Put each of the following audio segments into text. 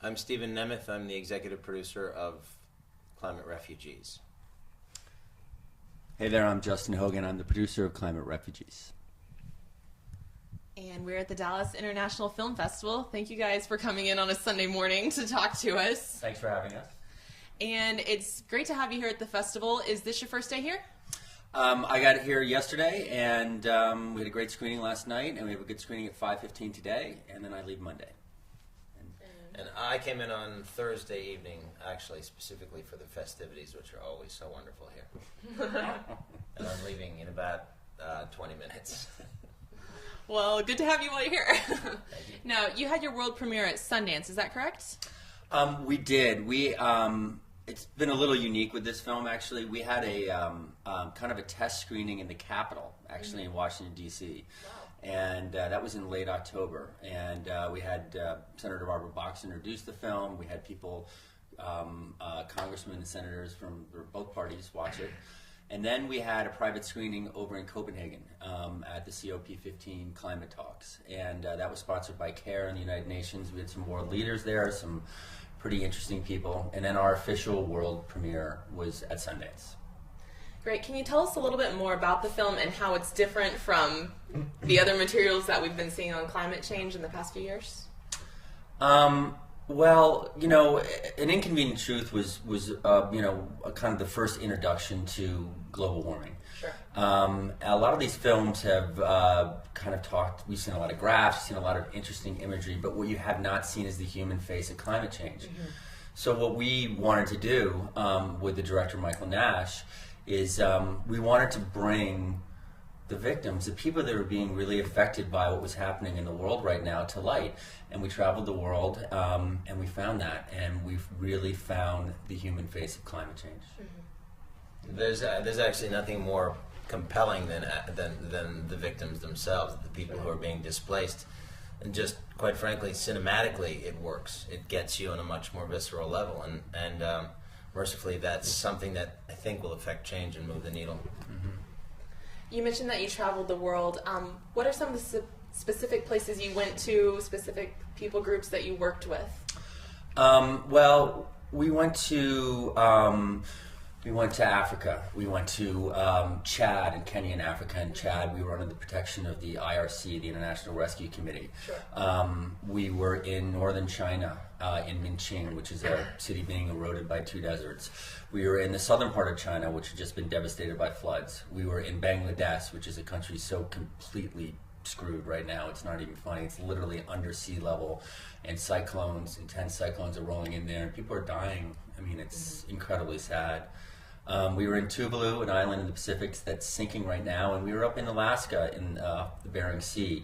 I'm Stephen Nemeth. I'm the executive producer of Climate Refugees. Hey there, I'm Justin Hogan. I'm the producer of Climate Refugees. And we're at the Dallas International Film Festival. Thank you guys for coming in on a Sunday morning to talk to us. Thanks for having us. And it's great to have you here at the festival. Is this your first day here? I got here yesterday, and we had a great screening last night, and we have a good screening at 5:15 today, and then I leave Monday. And I came in on Thursday evening, actually, specifically for the festivities, which are always so wonderful here. And I'm leaving in about 20 minutes. Well, good to have you while you're here. Now, you had your world premiere at Sundance, is that correct? We did. It's been a little unique with this film, actually. We had a kind of a test screening in the Capitol, actually, in Washington, D.C. Wow. And that was in late October. And we had Senator Barbara Box introduce the film. We had people, congressmen and senators from both parties watch it. And then we had a private screening over in Copenhagen at the COP15 Climate Talks. And that was sponsored by CARE and the United Nations. We had some world leaders there, some pretty interesting people. And then our official world premiere was at Sundance. Great. Can you tell us a little bit more about the film and how it's different from the other materials that we've been seeing on climate change in the past few years? Well, you know, An Inconvenient Truth was you know, kind of the first introduction to global warming. Sure. A lot of these films have kind of talked, we've seen a lot of graphs, we've seen a lot of interesting imagery, but what you have not seen is the human face of climate change. Mm-hmm. So what we wanted to do with the director Michael Nash is we wanted to bring the victims, the people that are being really affected by what was happening in the world right now, to light. And we traveled the world and we found that, and we've really found the human face of climate change. Mm-hmm. There's actually nothing more compelling than the victims themselves, the people who are being displaced. And just, quite frankly, cinematically, it works. It gets you on a much more visceral level, and mercifully, that's something that I think will affect change and move the needle. Mm-hmm. You mentioned that you traveled the world. What are some of the specific places you went to, specific people groups that you worked with? Well, we went to Africa. We went to Chad and Kenya and Africa. In Chad, we were under the protection of the IRC, the International Rescue Committee. Sure. We were in northern China, in Minqing, which is a city being eroded by two deserts. We were in the southern part of China, which had just been devastated by floods. We were in Bangladesh, which is a country so completely screwed right now. It's not even funny. It's literally under sea level, and cyclones, intense cyclones are rolling in there, and people are dying. I mean, it's incredibly sad. We were in Tuvalu, an island in the Pacific that's sinking right now, and we were up in Alaska in the Bering Sea,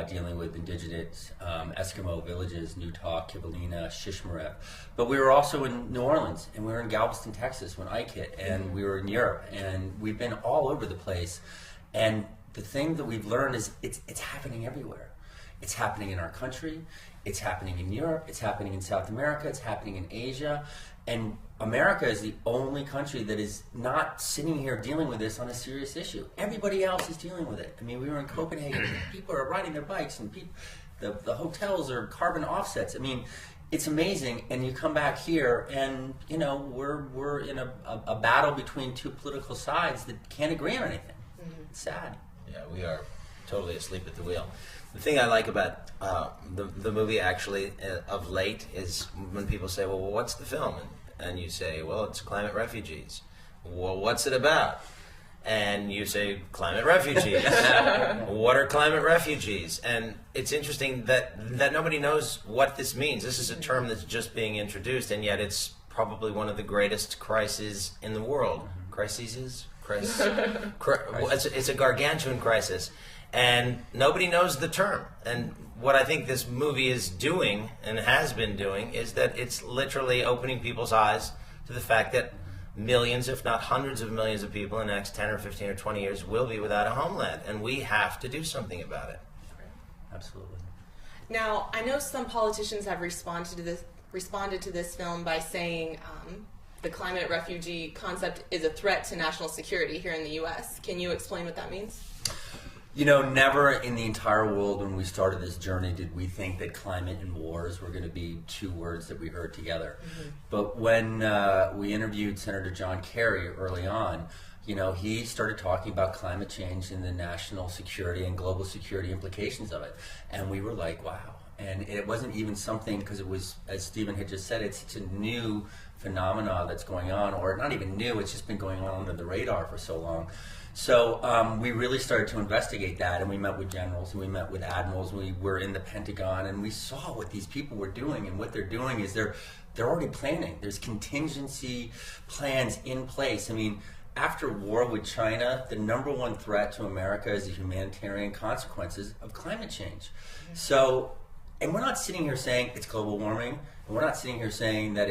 dealing with indigenous Eskimo villages, Newtok, Kivalina, Shishmaref. But we were also in New Orleans, and we were in Galveston, Texas when Ike hit, and we were in Europe, and we've been all over the place. And the thing that we've learned is it's happening everywhere. It's happening in our country, it's happening in Europe, it's happening in South America, it's happening in Asia. And America is the only country that is not sitting here dealing with this on a serious issue. Everybody else is dealing with it. I mean, we were in Copenhagen, people are riding their bikes, and the hotels are carbon offsets. I mean, it's amazing. And you come back here, and you know, we're in a battle between two political sides that can't agree on anything. Mm-hmm. It's sad. Yeah, we are totally asleep at the wheel. The thing I like about the movie, actually, of late, is when people say, well, what's the film? And you say, well, it's Climate Refugees. Well, what's it about? And you say, Climate Refugees. What are climate refugees? And it's interesting that nobody knows what this means. This is a term that's just being introduced, and yet it's probably one of the greatest crises in the world. Crises? It's a gargantuan crisis. And nobody knows the term. And what I think this movie is doing, and has been doing, is that it's literally opening people's eyes to the fact that millions, if not hundreds of millions of people in the next 10 or 15 or 20 years will be without a homeland. And we have to do something about it. Absolutely. Now, I know some politicians have responded to this film by saying the climate refugee concept is a threat to national security here in the U.S. Can you explain what that means? You know, never in the entire world when we started this journey did we think that climate and wars were going to be two words that we heard together. But when we interviewed Senator John Kerry early on, you know, he started talking about climate change and the national security and global security implications of it. And we were like, wow. And it wasn't even something, because it was, as Stephen had just said, it's a new phenomena that's going on, or not even new, it's just been going on under the radar for so long. So we really started to investigate that, and we met with generals, and we met with admirals, and we were in the Pentagon, and we saw what these people were doing, and what they're doing is they're already planning. There's contingency plans in place. I mean, after war with China, the number one threat to America is the humanitarian consequences of climate change. So, and we're not sitting here saying it's global warming, and we're not sitting here saying that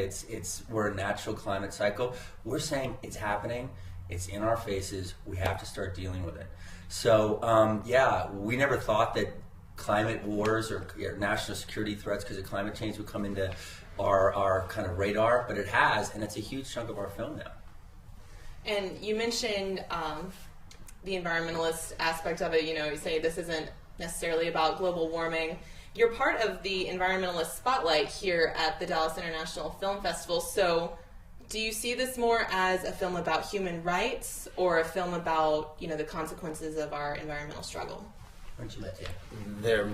we're a natural climate cycle. We're saying it's happening. It's in our faces. We have to start dealing with it. So, yeah, we never thought that climate wars or national security threats because of climate change would come into our kind of radar, but it has, and it's a huge chunk of our film now. And you mentioned the environmentalist aspect of it. You know, you say this isn't necessarily about global warming. You're part of the environmentalist spotlight here at the Dallas International Film Festival. So do you see this more as a film about human rights or a film about, you know, the consequences of our environmental struggle? They're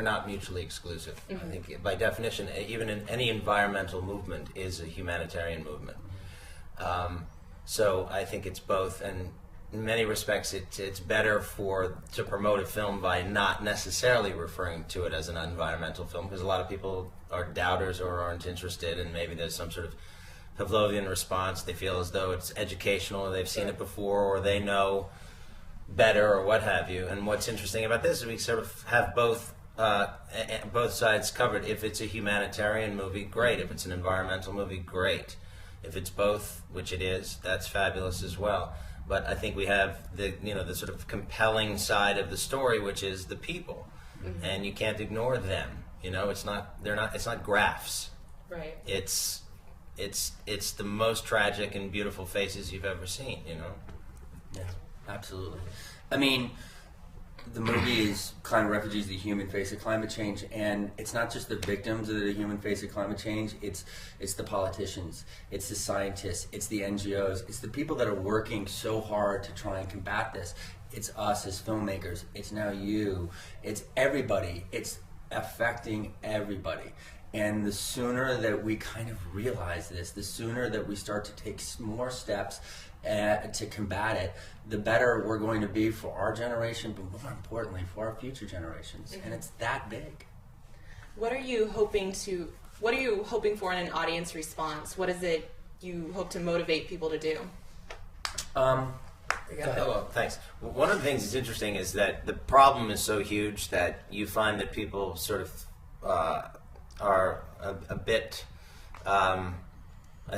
not mutually exclusive. I think by definition, even in any environmental movement is a humanitarian movement. So I think it's both, and in many respects it's better to promote a film by not necessarily referring to it as an environmental film, because a lot of people are doubters or aren't interested, and maybe there's some sort of Pavlovian response. They feel as though it's educational, or they've seen it before, or they know better, or what have you. And what's interesting about this is we sort of have both sides covered. If it's a humanitarian movie, great. If it's an environmental movie, great. If it's both, which it is, that's fabulous as well. But I think we have the sort of compelling side of the story, which is the people, and you can't ignore them. You know, it's not graphs. Right. It's the most tragic and beautiful faces you've ever seen. You know. Yeah, absolutely. I mean, the movie is Climate Refugees, the human face of climate change, and it's not just the victims of the human face of climate change, it's the politicians, it's the scientists, it's the NGOs, it's the people that are working so hard to try and combat this. It's us as filmmakers, it's now you, it's everybody, it's affecting everybody. And the sooner that we kind of realize this, the sooner that we start to take more steps to combat it, the better we're going to be for our generation, but more importantly, for our future generations. And it's that big. What are you hoping for in an audience response? What is it you hope to motivate people to do? Thanks. One of the things that's interesting is that the problem is so huge that you find that people sort of are a bit, I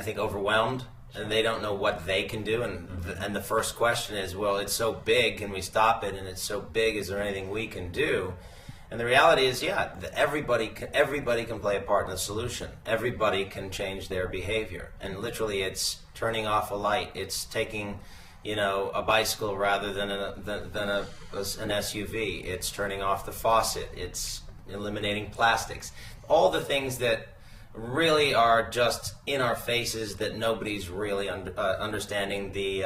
think, overwhelmed, and they don't know what they can do. And the first question is, well, it's so big, can we stop it? And it's so big, is there anything we can do? And the reality is, yeah, everybody can play a part in the solution. Everybody can change their behavior. And literally, it's turning off a light. It's taking, a bicycle rather than an SUV. It's turning off the faucet. It's eliminating plastics. All the things that really are just in our faces that nobody's really understanding the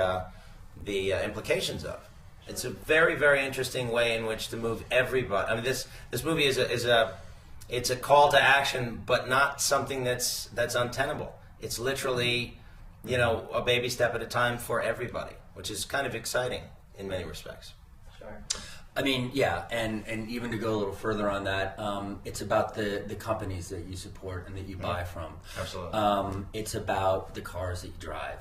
implications of. It's a very, very interesting way in which to move everybody. I mean, this movie is a call to action, but not something that's untenable. It's literally, a baby step at a time for everybody, which is kind of exciting in many respects. Sure. I mean, yeah, and even to go a little further on that, it's about the companies that you support and that you buy from. Absolutely. It's about the cars that you drive.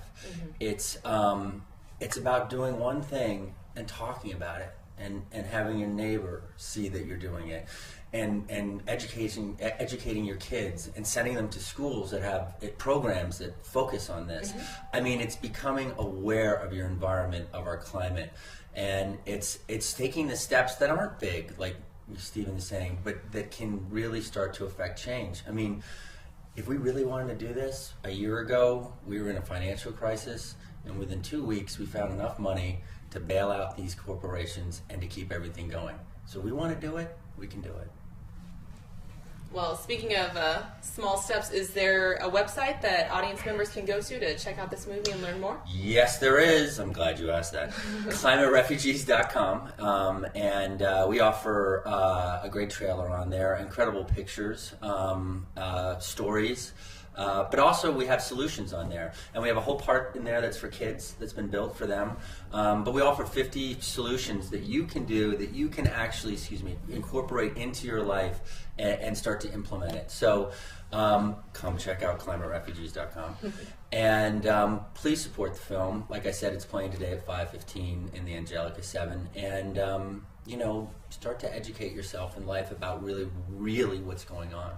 It's about doing one thing and talking about it, and having your neighbor see that you're doing it, and educating your kids and sending them to schools that have programs that focus on this. I mean, it's becoming aware of your environment, of our climate. And it's taking the steps that aren't big, like Stephen is saying, but that can really start to affect change. I mean, if we really wanted to do this, a year ago, we were in a financial crisis, and within 2 weeks, we found enough money to bail out these corporations and to keep everything going. So we want to do it, we can do it. Well, speaking of small steps, is there a website that audience members can go to check out this movie and learn more? Yes, there is. I'm glad you asked that. ClimateRefugees.com. And we offer a great trailer on there, incredible pictures, stories. But also we have solutions on there. And we have a whole part in there that's for kids, that's been built for them. But we offer 50 solutions that you can do, that you can actually, incorporate into your life and start to implement it. So come check out ClimateRefugees.com. And please support the film. Like I said, it's playing today at 5:15 in the Angelica 7. And, start to educate yourself in life about really, really what's going on.